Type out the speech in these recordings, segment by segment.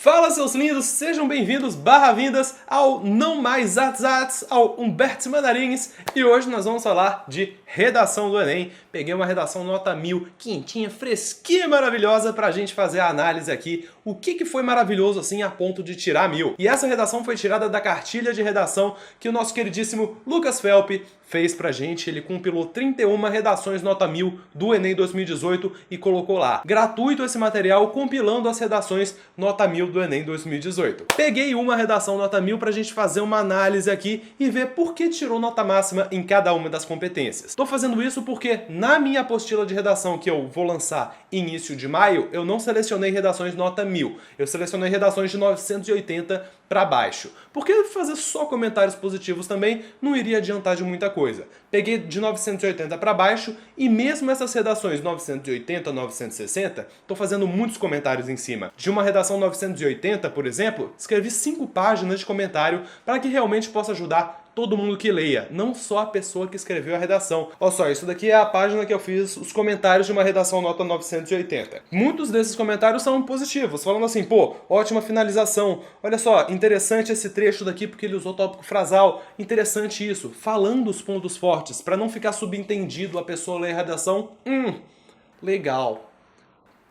Fala, seus lindos, sejam bem-vindos /vindas ao Não Mais Artes, ao Humberto Mandarins, e hoje nós vamos falar de redação do Enem. Peguei uma redação nota 1000, quentinha, fresquinha, maravilhosa pra gente fazer a análise aqui, o que foi maravilhoso assim a ponto de tirar 1000. E essa redação foi tirada da cartilha de redação que o nosso queridíssimo Lucas Felpe fez pra gente. Ele compilou 31 redações nota 1000 do Enem 2018 e colocou lá. Gratuito esse material compilando as redações nota 1000 do Enem 2018. Peguei uma redação nota 1000 pra gente fazer uma análise aqui e ver por que tirou nota máxima em cada uma das competências. Tô fazendo isso porque na minha apostila de redação que eu vou lançar início de maio, eu não selecionei redações nota 1000. Eu selecionei redações de 980 para baixo. Porque fazer só comentários positivos também não iria adiantar de muita coisa. Peguei de 980 para baixo e mesmo essas redações 980, 960, tô fazendo muitos comentários em cima. De uma redação 980, por exemplo, escrevi 5 páginas de comentário para que realmente possa ajudar todo mundo que leia, não só a pessoa que escreveu a redação. Olha só, isso daqui é a página que eu fiz os comentários de uma redação nota 980. Muitos desses comentários são positivos, falando assim, pô, ótima finalização, olha só, interessante esse trecho daqui porque ele usou tópico frasal, interessante isso, falando os pontos fortes, para não ficar subentendido a pessoa ler a redação, legal.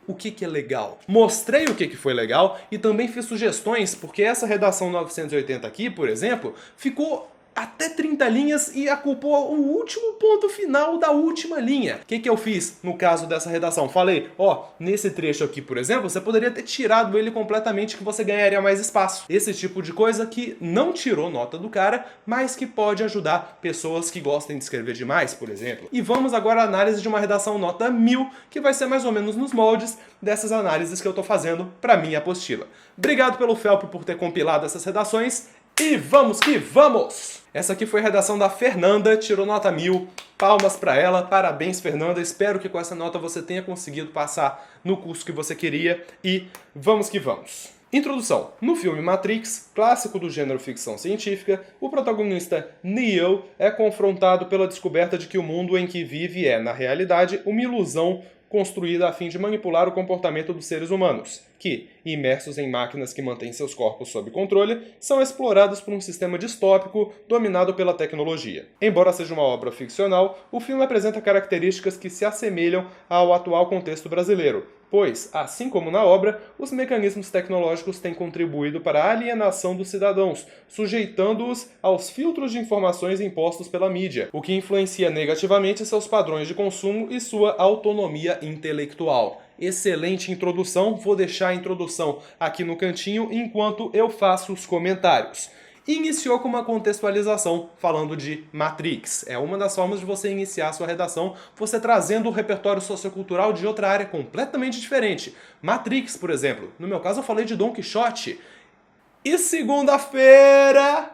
O que é legal? Mostrei o que foi legal e também fiz sugestões, porque essa redação 980 aqui, por exemplo, ficou até 30 linhas e ocupou o último ponto final da última linha. O que eu fiz no caso dessa redação? Falei, ó, nesse trecho aqui, por exemplo, você poderia ter tirado ele completamente que você ganharia mais espaço. Esse tipo de coisa que não tirou nota do cara, mas que pode ajudar pessoas que gostem de escrever demais, por exemplo. E vamos agora à análise de uma redação nota 1000, que vai ser mais ou menos nos moldes dessas análises que eu tô fazendo para minha apostila. Obrigado pelo Felpe por ter compilado essas redações. E vamos que vamos! Essa aqui foi a redação da Fernanda, tirou nota 1000, palmas pra ela, parabéns Fernanda, espero que com essa nota você tenha conseguido passar no curso que você queria e vamos que vamos! Introdução. No filme Matrix, clássico do gênero ficção científica, o protagonista Neo é confrontado pela descoberta de que o mundo em que vive é, na realidade, uma ilusão construída a fim de manipular o comportamento dos seres humanos, que, imersos em máquinas que mantêm seus corpos sob controle, são explorados por um sistema distópico dominado pela tecnologia. Embora seja uma obra ficcional, o filme apresenta características que se assemelham ao atual contexto brasileiro, pois, assim como na obra, os mecanismos tecnológicos têm contribuído para a alienação dos cidadãos, sujeitando-os aos filtros de informações impostos pela mídia, o que influencia negativamente seus padrões de consumo e sua autonomia intelectual. Excelente introdução, vou deixar a introdução aqui no cantinho enquanto eu faço os comentários. Iniciou com uma contextualização falando de Matrix. É uma das formas de você iniciar a sua redação, você trazendo o repertório sociocultural de outra área completamente diferente. Matrix, por exemplo. No meu caso eu falei de Don Quixote. E segunda-feira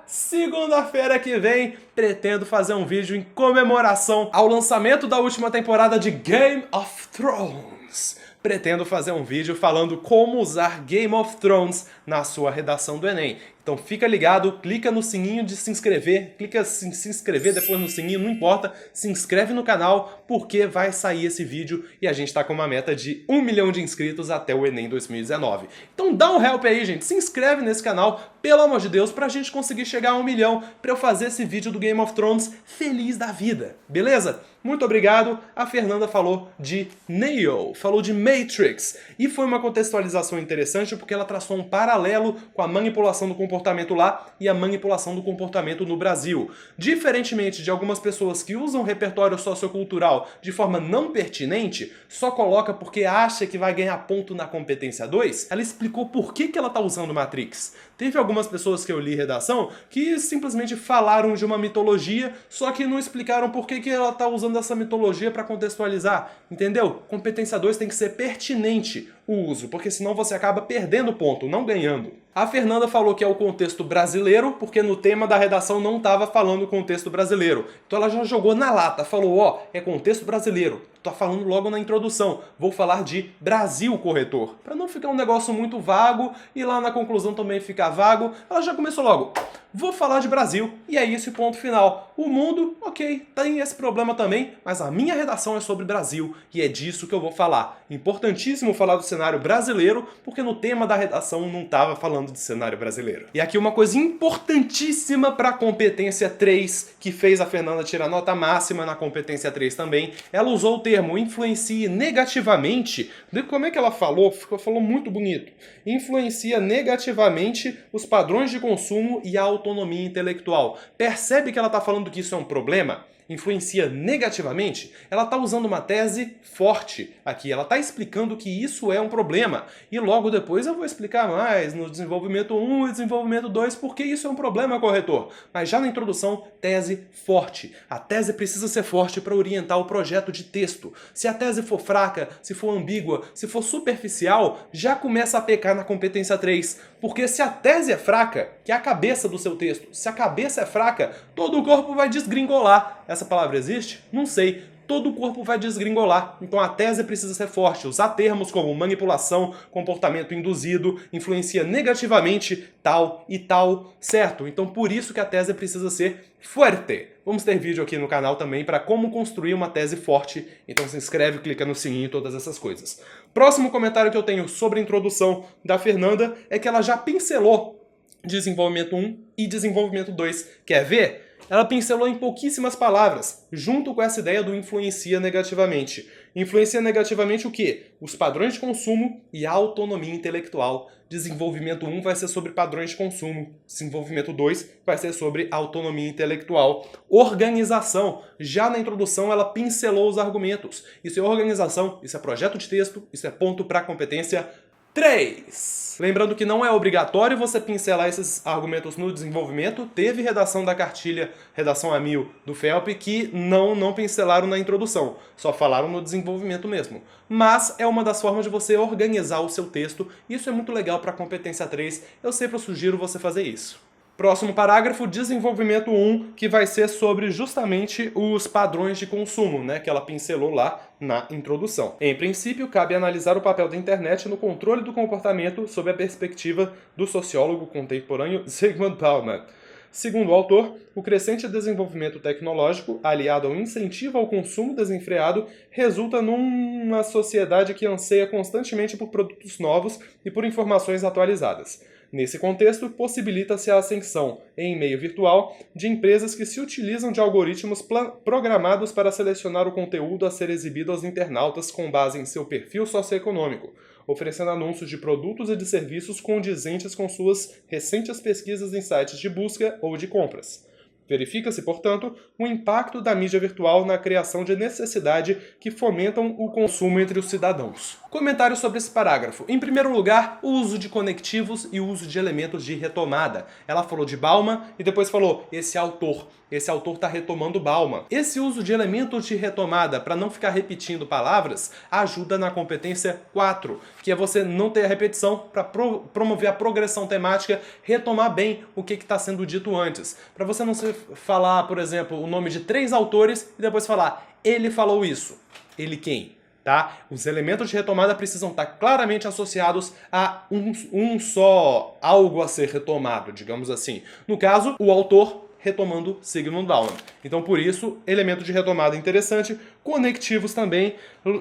que vem, pretendo fazer um vídeo em comemoração ao lançamento da última temporada de Game of Thrones. Pretendo fazer um vídeo falando como usar Game of Thrones na sua redação do Enem. Então fica ligado, clica no sininho de se inscrever, clica em se inscrever depois no sininho, não importa, se inscreve no canal porque vai sair esse vídeo e a gente tá com uma meta de 1 milhão de inscritos até o Enem 2019. Então dá um help aí, gente, se inscreve nesse canal, pelo amor de Deus, pra gente conseguir chegar a 1 milhão, pra eu fazer esse vídeo do Game of Thrones feliz da vida, beleza? Muito obrigado. A Fernanda falou de Neo, falou de Matrix, e foi uma contextualização interessante porque ela traçou um paralelo com a manipulação do comportamento lá e a manipulação do comportamento no Brasil. Diferentemente de algumas pessoas que usam repertório sociocultural de forma não pertinente, só coloca porque acha que vai ganhar ponto na competência 2, ela explicou por que ela tá usando Matrix. Teve algumas pessoas que eu li redação que simplesmente falaram de uma mitologia, só que não explicaram por que ela tá usando essa mitologia para contextualizar, entendeu? Competência 2 tem que ser pertinente o uso, porque senão você acaba perdendo ponto, não ganhando. A Fernanda falou que é o contexto brasileiro, porque no tema da redação não estava falando contexto brasileiro. Então ela já jogou na lata, falou, ó, é contexto brasileiro. Tô falando logo na introdução. Vou falar de Brasil Corretor. Para não ficar um negócio muito vago e lá na conclusão também ficar vago, ela já começou logo. Vou falar de Brasil e é isso e ponto final. O mundo, ok, tem esse problema também, mas a minha redação é sobre Brasil e é disso que eu vou falar. Importantíssimo falar do cenário brasileiro, porque no tema da redação não estava falando de cenário brasileiro. E aqui uma coisa importantíssima para a competência 3, que fez a Fernanda tirar nota máxima na competência 3 também. Ela usou o termo influencie negativamente. Como é que ela falou? Falou muito bonito. Influencia negativamente os padrões de consumo e a autonomia intelectual. Percebe que ela está falando que isso é um problema? Influencia negativamente? Ela está usando uma tese forte aqui. Ela está explicando que isso é um problema. E logo depois eu vou explicar mais no desenvolvimento 1 e desenvolvimento 2 porque isso é um problema, corretor. Mas já na introdução, tese forte. A tese precisa ser forte para orientar o projeto de texto. Se a tese for fraca, se for ambígua, se for superficial, já começa a pecar na competência 3. Porque se a tese é fraca, que é a cabeça do seu texto, se a cabeça é fraca, todo o corpo vai desgringolar. Essa palavra existe? Não sei. Todo o corpo vai desgringolar. Então a tese precisa ser forte. Usar termos como manipulação, comportamento induzido, influencia negativamente tal e tal, certo? Então por isso que a tese precisa ser fuerte. Vamos ter vídeo aqui no canal também para como construir uma tese forte. Então se inscreve, clica no sininho e todas essas coisas. Próximo comentário que eu tenho sobre a introdução da Fernanda é que ela já pincelou desenvolvimento 1 e desenvolvimento 2. Quer ver? Ela pincelou em pouquíssimas palavras, junto com essa ideia do influencia negativamente. Influencia negativamente o quê? Os padrões de consumo e a autonomia intelectual. Desenvolvimento 1 vai ser sobre padrões de consumo. Desenvolvimento 2 vai ser sobre autonomia intelectual. Organização. Já na introdução ela pincelou os argumentos. Isso é organização, isso é projeto de texto, isso é ponto para competência 3. Lembrando que não é obrigatório você pincelar esses argumentos no desenvolvimento. Teve redação da cartilha, redação a 1000 do FELP, que não pincelaram na introdução. Só falaram no desenvolvimento mesmo. Mas é uma das formas de você organizar o seu texto. Isso é muito legal para a competência 3. Eu sempre sugiro você fazer isso. Próximo parágrafo, desenvolvimento 1, que vai ser sobre justamente os padrões de consumo, né, que ela pincelou lá na introdução. Em princípio, cabe analisar o papel da internet no controle do comportamento sob a perspectiva do sociólogo contemporâneo Zygmunt Bauman. Segundo o autor, o crescente desenvolvimento tecnológico, aliado ao incentivo ao consumo desenfreado, resulta numa sociedade que anseia constantemente por produtos novos e por informações atualizadas. Nesse contexto, possibilita-se a ascensão, em meio virtual, de empresas que se utilizam de algoritmos programados para selecionar o conteúdo a ser exibido aos internautas com base em seu perfil socioeconômico, oferecendo anúncios de produtos e de serviços condizentes com suas recentes pesquisas em sites de busca ou de compras. Verifica-se, portanto, o impacto da mídia virtual na criação de necessidade que fomentam o consumo entre os cidadãos. Comentário sobre esse parágrafo. Em primeiro lugar, o uso de conectivos e o uso de elementos de retomada. Ela falou de Bauman e depois falou esse autor. Esse autor está retomando Bauman. Esse uso de elementos de retomada, para não ficar repetindo palavras, ajuda na competência 4, que é você não ter a repetição para promover a progressão temática, retomar bem o que está sendo dito antes. Para você não falar, por exemplo, o nome de 3 autores e depois falar, ele falou isso. Ele quem? Tá? Os elementos de retomada precisam estar claramente associados a um só algo a ser retomado, digamos assim. No caso, o autor retomando Zygmunt Bauman. Então, por isso, elemento de retomada interessante. Conectivos também.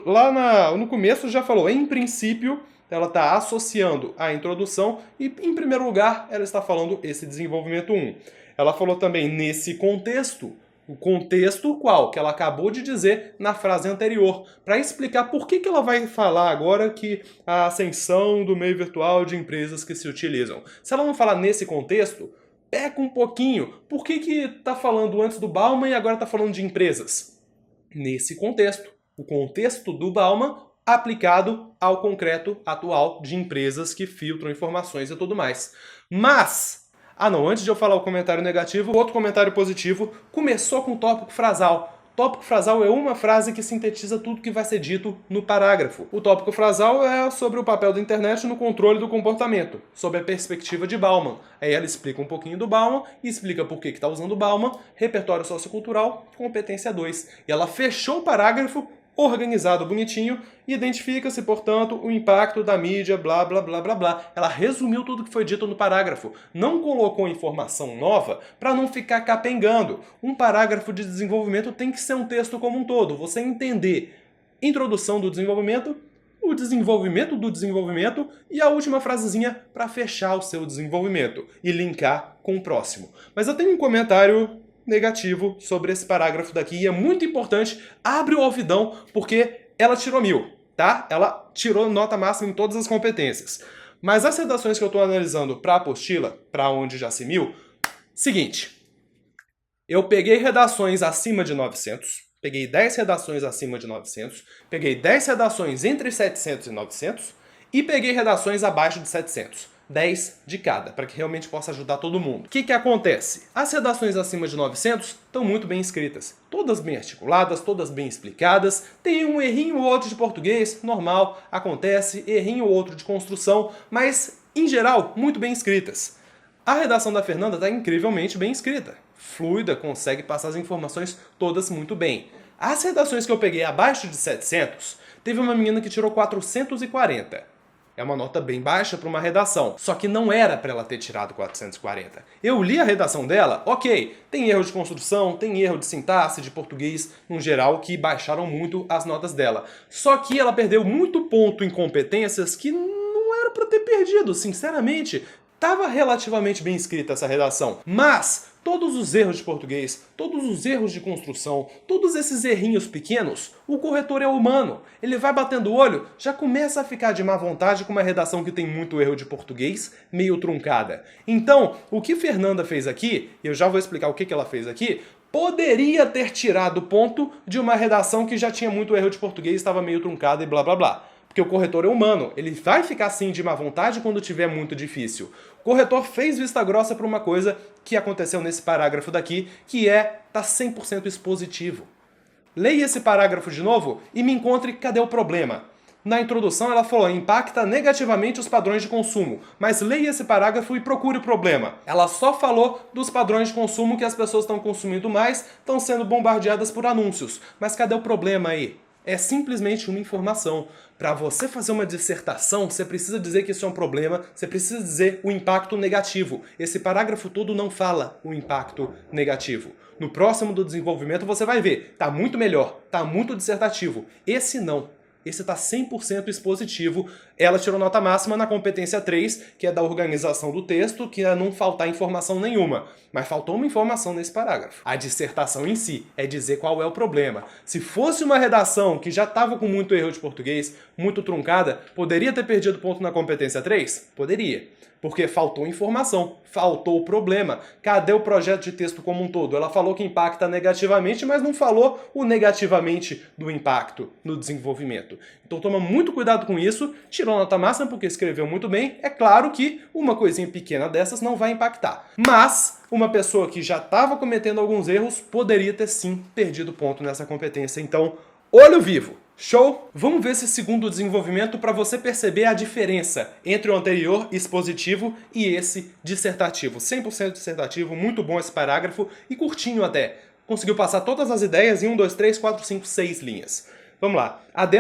Lá no começo já falou, em princípio, ela está associando a introdução e, em primeiro lugar, ela está falando esse desenvolvimento 1. Ela falou também nesse contexto. O contexto qual? Que ela acabou de dizer na frase anterior, para explicar por que ela vai falar agora que a ascensão do meio virtual de empresas que se utilizam. Se ela não falar nesse contexto, peca um pouquinho. Por que está falando antes do Bauman e agora está falando de empresas? Nesse contexto. O contexto do Bauman aplicado ao concreto atual de empresas que filtram informações e tudo mais. Mas... antes de eu falar o comentário negativo, outro comentário positivo começou com o tópico frasal. Tópico frasal é uma frase que sintetiza tudo que vai ser dito no parágrafo. O tópico frasal é sobre o papel da internet no controle do comportamento, sob a perspectiva de Bauman. Aí ela explica um pouquinho do Bauman e explica por que está usando Bauman, repertório sociocultural, competência 2. E ela fechou o parágrafo organizado bonitinho, identifica-se, portanto, o impacto da mídia, blá, blá, blá, blá, blá. Ela resumiu tudo que foi dito no parágrafo, não colocou informação nova para não ficar capengando. Um parágrafo de desenvolvimento tem que ser um texto como um todo, você entender introdução do desenvolvimento, o desenvolvimento do desenvolvimento e a última frasezinha para fechar o seu desenvolvimento e linkar com o próximo. Mas eu tenho um comentário negativo sobre esse parágrafo daqui e é muito importante, abre o ouvidão, porque ela tirou 1000, tá? Ela tirou nota máxima em todas as competências. Mas as redações que eu estou analisando para a apostila, para onde já se 1000, seguinte, eu peguei redações acima de 900, peguei 10 redações acima de 900, peguei 10 redações entre 700 e 900 e peguei redações abaixo de 700. 10 de cada, para que realmente possa ajudar todo mundo. O que acontece? As redações acima de 900 estão muito bem escritas. Todas bem articuladas, todas bem explicadas. Tem um errinho ou outro de português, normal, acontece. Errinho ou outro de construção, mas, em geral, muito bem escritas. A redação da Fernanda está incrivelmente bem escrita. Fluida, consegue passar as informações todas muito bem. As redações que eu peguei abaixo de 700, teve uma menina que tirou 440. É uma nota bem baixa para uma redação, só que não era para ela ter tirado 440. Eu li a redação dela, ok, tem erro de construção, tem erro de sintaxe, de português, no geral, que baixaram muito as notas dela. Só que ela perdeu muito ponto em competências que não era para ter perdido, sinceramente. Estava relativamente bem escrita essa redação, mas todos os erros de português, todos os erros de construção, todos esses errinhos pequenos, o corretor é humano. Ele vai batendo o olho, já começa a ficar de má vontade com uma redação que tem muito erro de português, meio truncada. Então, o que Fernanda fez aqui, e eu já vou explicar o que ela fez aqui, poderia ter tirado ponto de uma redação que já tinha muito erro de português, estava meio truncada e blá blá blá. Porque o corretor é humano, ele vai ficar assim de má vontade quando tiver muito difícil. O corretor fez vista grossa para uma coisa que aconteceu nesse parágrafo daqui, que tá 100% expositivo. Leia esse parágrafo de novo e me encontre cadê o problema. Na introdução ela falou, impacta negativamente os padrões de consumo, mas leia esse parágrafo e procure o problema. Ela só falou dos padrões de consumo que as pessoas estão consumindo mais, estão sendo bombardeadas por anúncios. Mas cadê o problema aí? É simplesmente uma informação. Para você fazer uma dissertação, você precisa dizer que isso é um problema, você precisa dizer o impacto negativo. Esse parágrafo todo não fala o impacto negativo. No próximo do desenvolvimento você vai ver, tá muito melhor, tá muito dissertativo. Esse não. Esse está 100% expositivo. Ela tirou nota máxima na competência 3, que é da organização do texto, que é não faltar informação nenhuma. Mas faltou uma informação nesse parágrafo. A dissertação em si é dizer qual é o problema. Se fosse uma redação que já estava com muito erro de português, muito truncada, poderia ter perdido ponto na competência 3? Poderia. Porque faltou informação, faltou o problema. Cadê o projeto de texto como um todo? Ela falou que impacta negativamente, mas não falou o negativamente do impacto no desenvolvimento. Então toma muito cuidado com isso, tirou nota máxima porque escreveu muito bem. É claro que uma coisinha pequena dessas não vai impactar. Mas uma pessoa que já estava cometendo alguns erros poderia ter sim perdido ponto nessa competência. Então, olho vivo! Show? Vamos ver esse segundo desenvolvimento para você perceber a diferença entre o anterior expositivo e esse dissertativo. 100% dissertativo, muito bom esse parágrafo e curtinho até. Conseguiu passar todas as ideias em 1, 2, 3, 4, 5, 6 linhas. Vamos lá. AD+,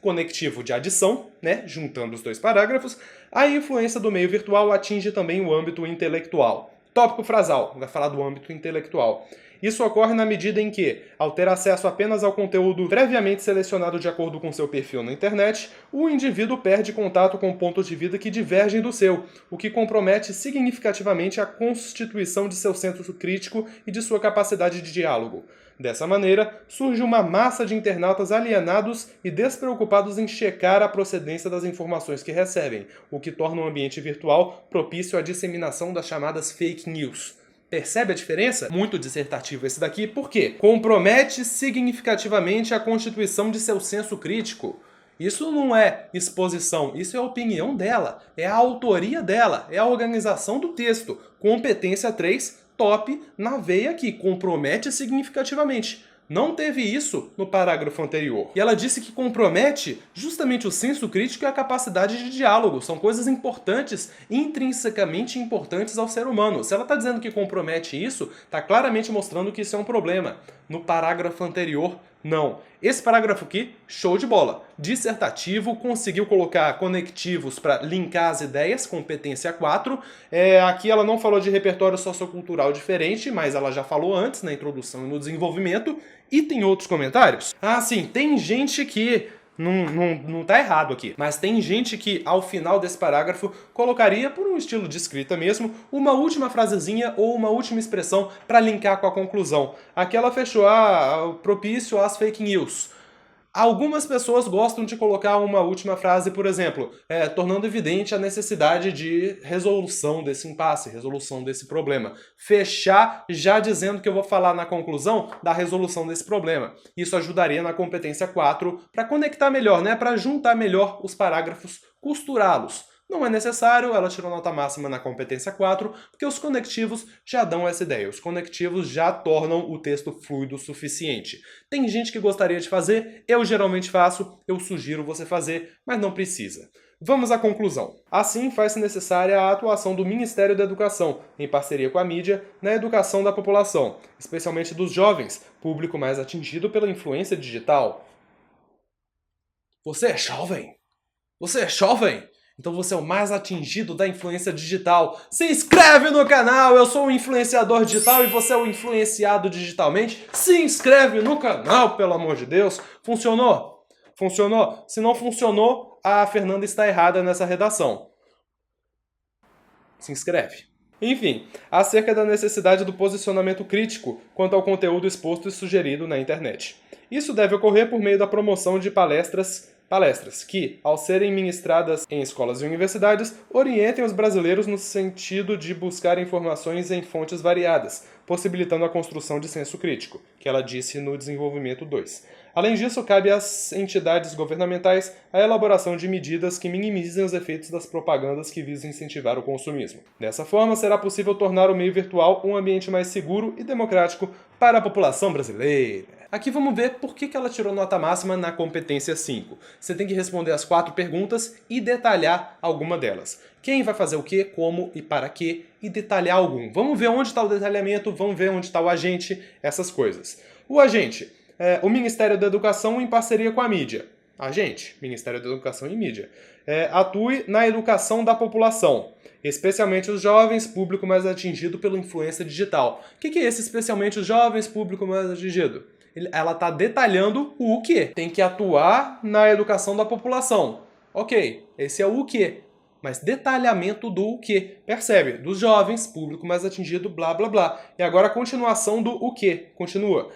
conectivo de adição, né? Juntando os dois parágrafos. A influência do meio virtual atinge também o âmbito intelectual. Tópico frasal, vai falar do âmbito intelectual. Isso ocorre na medida em que, ao ter acesso apenas ao conteúdo previamente selecionado de acordo com seu perfil na internet, o indivíduo perde contato com pontos de vida que divergem do seu, o que compromete significativamente a constituição de seu senso crítico e de sua capacidade de diálogo. Dessa maneira, surge uma massa de internautas alienados e despreocupados em checar a procedência das informações que recebem, o que torna o ambiente virtual propício à disseminação das chamadas fake news. Percebe a diferença? Muito dissertativo esse daqui, por quê? Compromete significativamente a constituição de seu senso crítico. Isso não é exposição, isso é a opinião dela, é a autoria dela, é a organização do texto. Competência 3, top na veia aqui, compromete significativamente. Não teve isso no parágrafo anterior. E ela disse que compromete justamente o senso crítico e a capacidade de diálogo. São coisas importantes, intrinsecamente importantes ao ser humano. Se ela está dizendo que compromete isso, está claramente mostrando que isso é um problema. No parágrafo anterior, Não. Esse parágrafo aqui, show de bola. Dissertativo, conseguiu colocar conectivos para linkar as ideias, competência 4. Aqui ela não falou de repertório sociocultural diferente, mas ela já falou antes, na introdução e no desenvolvimento. E tem outros comentários? Ah, sim, tem gente que... Não tá errado aqui, mas tem gente que ao final desse parágrafo colocaria, por um estilo de escrita mesmo, uma última frasezinha ou uma última expressão para linkar com a conclusão. Aqui ela fechou, propício às fake news. Algumas pessoas gostam de colocar uma última frase, por exemplo, tornando evidente a necessidade de resolução desse impasse, resolução desse problema. Fechar já dizendo que eu vou falar na conclusão da resolução desse problema. Isso ajudaria na competência 4 para conectar melhor, né? Para juntar melhor os parágrafos, costurá-los. Não é necessário, ela tirou nota máxima na competência 4, porque os conectivos já dão essa ideia. Os conectivos já tornam o texto fluido o suficiente. Tem gente que gostaria de fazer, eu geralmente faço, eu sugiro você fazer, mas não precisa. Vamos à conclusão. Assim, faz-se necessária a atuação do Ministério da Educação, em parceria com a mídia, na educação da população, especialmente dos jovens, público mais atingido pela influência digital. Você é jovem? Você é jovem? Então você é o mais atingido da influência digital. Se inscreve no canal, eu sou um influenciador digital e você é o influenciado digitalmente. Se inscreve no canal, pelo amor de Deus. Funcionou? Funcionou? Se não funcionou, a Fernanda está errada nessa redação. Se inscreve. Enfim, acerca da necessidade do posicionamento crítico quanto ao conteúdo exposto e sugerido na internet. Isso deve ocorrer por meio da promoção de palestras que, ao serem ministradas em escolas e universidades, orientem os brasileiros no sentido de buscar informações em fontes variadas, possibilitando a construção de senso crítico, que ela disse no desenvolvimento 2. Além disso, cabe às entidades governamentais a elaboração de medidas que minimizem os efeitos das propagandas que visam incentivar o consumismo. Dessa forma, será possível tornar o meio virtual um ambiente mais seguro e democrático para a população brasileira. Aqui vamos ver por que ela tirou nota máxima na competência 5. Você tem que responder as 4 perguntas e detalhar alguma delas. Quem vai fazer o quê, como e para quê, e detalhar algum. Vamos ver onde está o detalhamento, vamos ver onde está o agente, essas coisas. O agente, o Ministério da Educação em parceria com a mídia. Agente, Ministério da Educação e Mídia. Atue na educação da população, especialmente os jovens, público mais atingido pela influência digital. O que é esse especialmente os jovens, público mais atingido? Ela está detalhando o quê? Tem que atuar na educação da população. Ok, esse é o quê? Mas detalhamento do quê? Percebe? Dos jovens, público mais atingido, blá blá blá. E agora a continuação do o quê? Continua.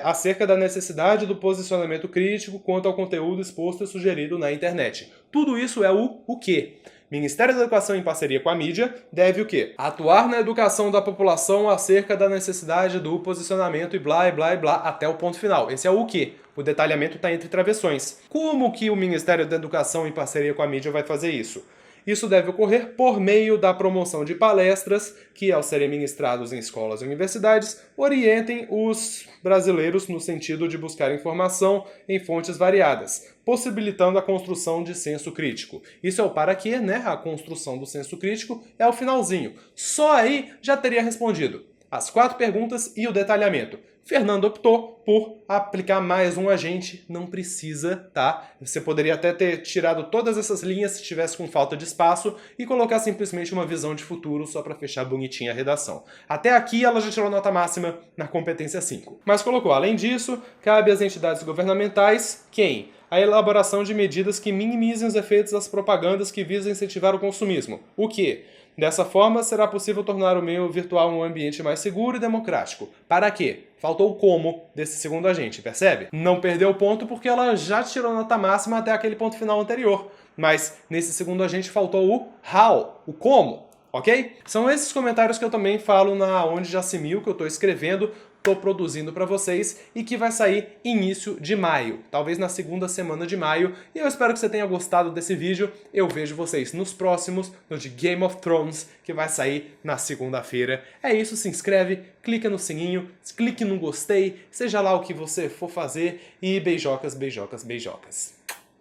Acerca da necessidade do posicionamento crítico quanto ao conteúdo exposto e sugerido na internet. Tudo isso é o quê? Ministério da Educação em parceria com a mídia deve o quê? Atuar na educação da população acerca da necessidade do posicionamento e blá e blá e blá até o ponto final. Esse é o quê? O detalhamento está entre travessões. Como que o Ministério da Educação em parceria com a mídia vai fazer isso? Isso deve ocorrer por meio da promoção de palestras que, ao serem ministrados em escolas e universidades, orientem os brasileiros no sentido de buscar informação em fontes variadas, possibilitando a construção de senso crítico. Isso é o para quê, né? A construção do senso crítico é o finalzinho. Só aí já teria respondido as 4 perguntas e o detalhamento. Fernando optou por aplicar mais um agente, não precisa, tá? Você poderia até ter tirado todas essas linhas se tivesse com falta de espaço e colocar simplesmente uma visão de futuro só para fechar bonitinha a redação. Até aqui ela já tirou nota máxima na competência 5. Mas colocou, além disso, cabe às entidades governamentais, quem? A elaboração de medidas que minimizem os efeitos das propagandas que visam incentivar o consumismo. O quê? Dessa forma, será possível tornar o meio virtual um ambiente mais seguro e democrático. Para quê? Faltou o como desse segundo agente, percebe? Não perdeu o ponto porque ela já tirou nota máxima até aquele ponto final anterior. Mas nesse segundo agente faltou o how, o como, ok? São esses comentários que eu também falo na Onde Já Se Mil, que eu estou escrevendo, estou produzindo para vocês e que vai sair início de maio, talvez na segunda semana de maio. E eu espero que você tenha gostado desse vídeo. Eu vejo vocês nos próximos, no de Game of Thrones, que vai sair na segunda-feira. É isso, se inscreve, clica no sininho, clique no gostei, seja lá o que você for fazer e beijocas, beijocas, beijocas.